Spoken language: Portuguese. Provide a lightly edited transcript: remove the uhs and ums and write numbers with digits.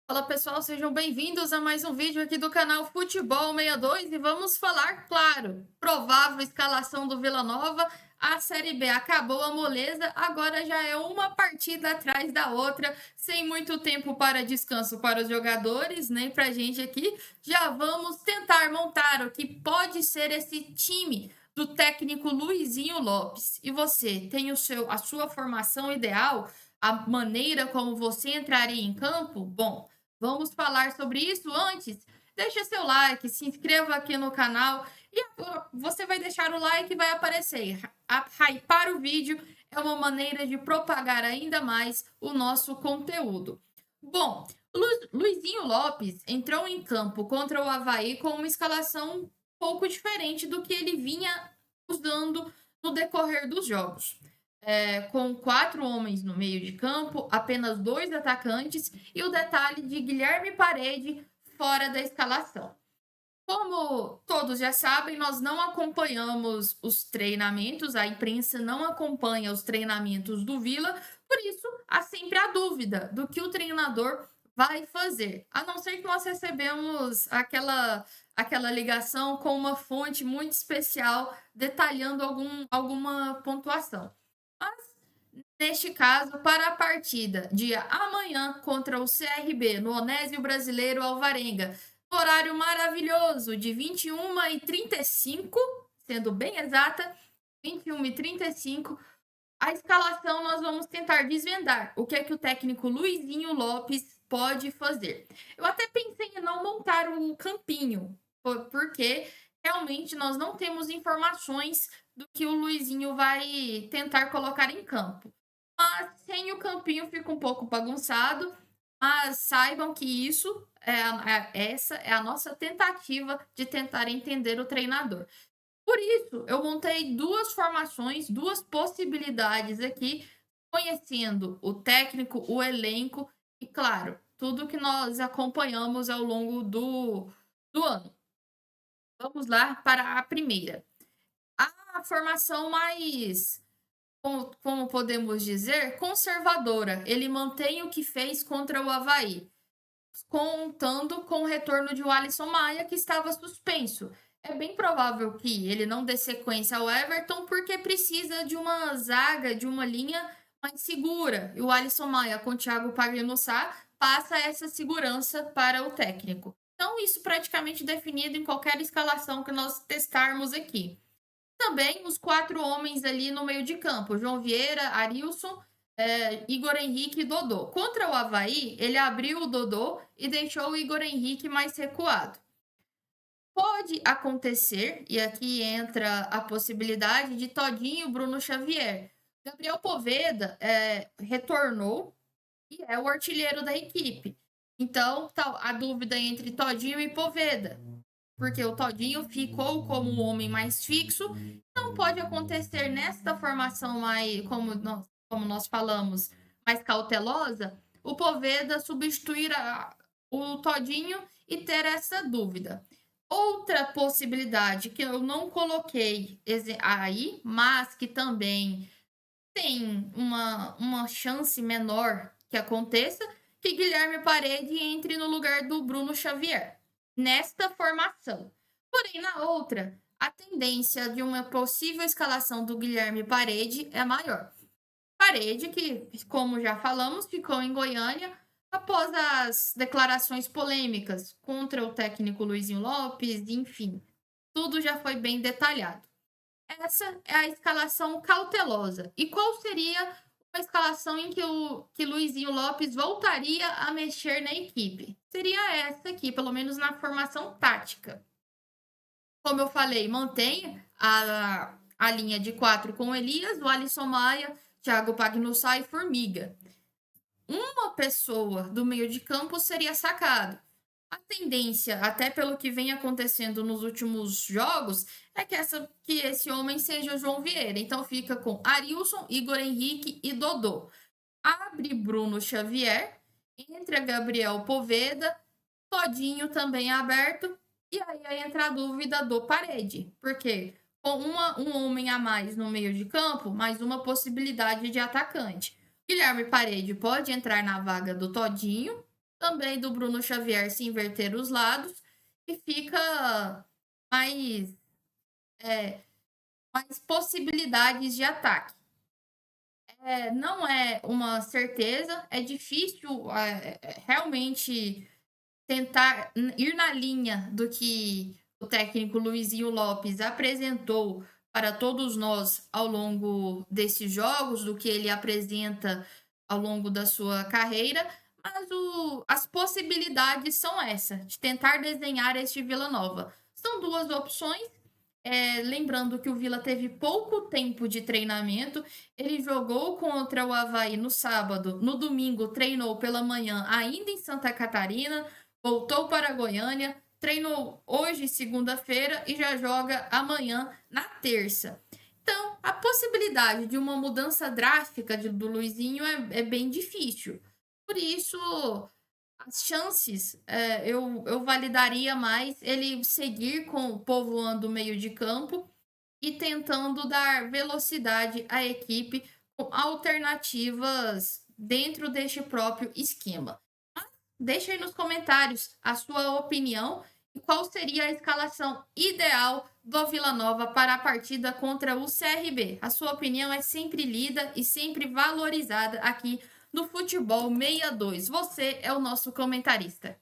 Fala pessoal, sejam bem-vindos a mais um vídeo aqui do canal Futebol 62 e vamos falar, claro, provável escalação do Vila Nova. A Série B acabou a moleza, agora já é uma partida atrás da outra, sem muito tempo para descanso para os jogadores, nem para a gente aqui. Já vamos tentar montar o que pode ser esse time do técnico Luizinho Lopes. E você tem a sua formação ideal? A maneira como você entraria em campo? Bom, vamos falar sobre isso antes. Deixa seu like, se inscreva aqui no canal e você vai deixar o like e vai aparecer. Hypar o vídeo é uma maneira de propagar ainda mais o nosso conteúdo. Bom, Luizinho Lopes entrou em campo contra o Avaí com uma escalação um pouco diferente do que ele vinha usando no decorrer dos jogos. Com 4 homens no meio de campo, apenas 2 atacantes e o detalhe de Guilherme Parede fora da escalação. Como todos já sabem, nós não acompanhamos os treinamentos, a imprensa não acompanha os treinamentos do Vila, por isso há sempre a dúvida do que o treinador vai fazer. A não ser que nós recebemos aquela ligação com uma fonte muito especial detalhando alguma pontuação. Mas, neste caso, para a partida dia amanhã contra o CRB no Onésio Brasileiro Alvarenga, horário maravilhoso de 21h35, sendo bem exata, 21h35, a escalação nós vamos tentar desvendar o que é que o técnico Luizinho Lopes pode fazer. Eu até pensei em não montar um campinho, porque realmente nós não temos informações do que o Luizinho vai tentar colocar em campo. Mas sem o campinho fica um pouco bagunçado, mas saibam que essa é a nossa tentativa de tentar entender o treinador. Por isso, eu montei 2 formações, 2 possibilidades aqui, conhecendo o técnico, o elenco e, claro, tudo que nós acompanhamos ao longo do ano. Vamos lá para a primeira. A formação mais, como podemos dizer, conservadora. Ele mantém o que fez contra o Avaí, contando com o retorno de Alisson Maia, que estava suspenso. É bem provável que ele não dê sequência ao Everton, porque precisa de uma zaga, de uma linha mais segura. E o Alisson Maia, com o Thiago Pagnussá, passa essa segurança para o técnico. Então, isso praticamente definido em qualquer escalação que nós testarmos aqui. Também os 4 homens ali no meio de campo: João Vieira, Arilson, Igor Henrique e Dodô. Contra o Avaí, ele abriu o Dodô e deixou o Igor Henrique mais recuado. Pode acontecer, e aqui entra a possibilidade de Todinho e Bruno Xavier. Gabriel Poveda retornou e é o artilheiro da equipe. Então, tá a dúvida entre Todinho e Poveda, porque o Todinho ficou como um homem mais fixo. Não pode acontecer nesta formação mais, como nós falamos, mais cautelosa, o Poveda substituir o Todinho e ter essa dúvida. Outra possibilidade que eu não coloquei aí, mas que também tem uma chance menor que aconteça, que Guilherme Parede entre no lugar do Bruno Xavier nesta formação. Porém, na outra, a tendência de uma possível escalação do Guilherme Parede é maior. Parede, que, como já falamos, ficou em Goiânia após as declarações polêmicas contra o técnico Luizinho Lopes, enfim, tudo já foi bem detalhado. Essa é a escalação cautelosa. E qual seria uma escalação em que Luizinho Lopes voltaria a mexer na equipe? Seria essa aqui, pelo menos na formação tática. Como eu falei, mantém a linha de 4 com Elias, o Alisson Maia, Thiago Pagnussá e Formiga. Uma pessoa do meio de campo seria sacado. A tendência, até pelo que vem acontecendo nos últimos jogos, é que esse homem seja o João Vieira. Então fica com Arilson, Igor Henrique e Dodô. Abre Bruno Xavier, entra Gabriel Poveda, Todinho também aberto, e aí entra a dúvida do Parede, porque com um homem a mais no meio de campo, mais uma possibilidade de atacante. Guilherme Parede pode entrar na vaga do Todinho, também do Bruno Xavier se inverter os lados e fica mais, é, mais possibilidades de ataque. Não é uma certeza, é difícil realmente tentar ir na linha do que o técnico Luizinho Lopes apresentou para todos nós ao longo desses jogos, do que ele apresenta ao longo da sua carreira, mas as possibilidades são essa, de tentar desenhar este Vila Nova. São duas opções. Lembrando que o Vila teve pouco tempo de treinamento, ele jogou contra o Avaí no sábado, no domingo treinou pela manhã ainda em Santa Catarina, voltou para Goiânia, treinou hoje, segunda-feira, e já joga amanhã, na terça. Então, a possibilidade de uma mudança drástica do Luizinho é bem difícil. Por isso, as chances, eu validaria mais ele seguir povoando o meio de campo e tentando dar velocidade à equipe com alternativas dentro deste próprio esquema. Deixa aí nos comentários a sua opinião e qual seria a escalação ideal do Vila Nova para a partida contra o CRB. A sua opinião é sempre lida e sempre valorizada aqui no Futebol 62. Você é o nosso comentarista.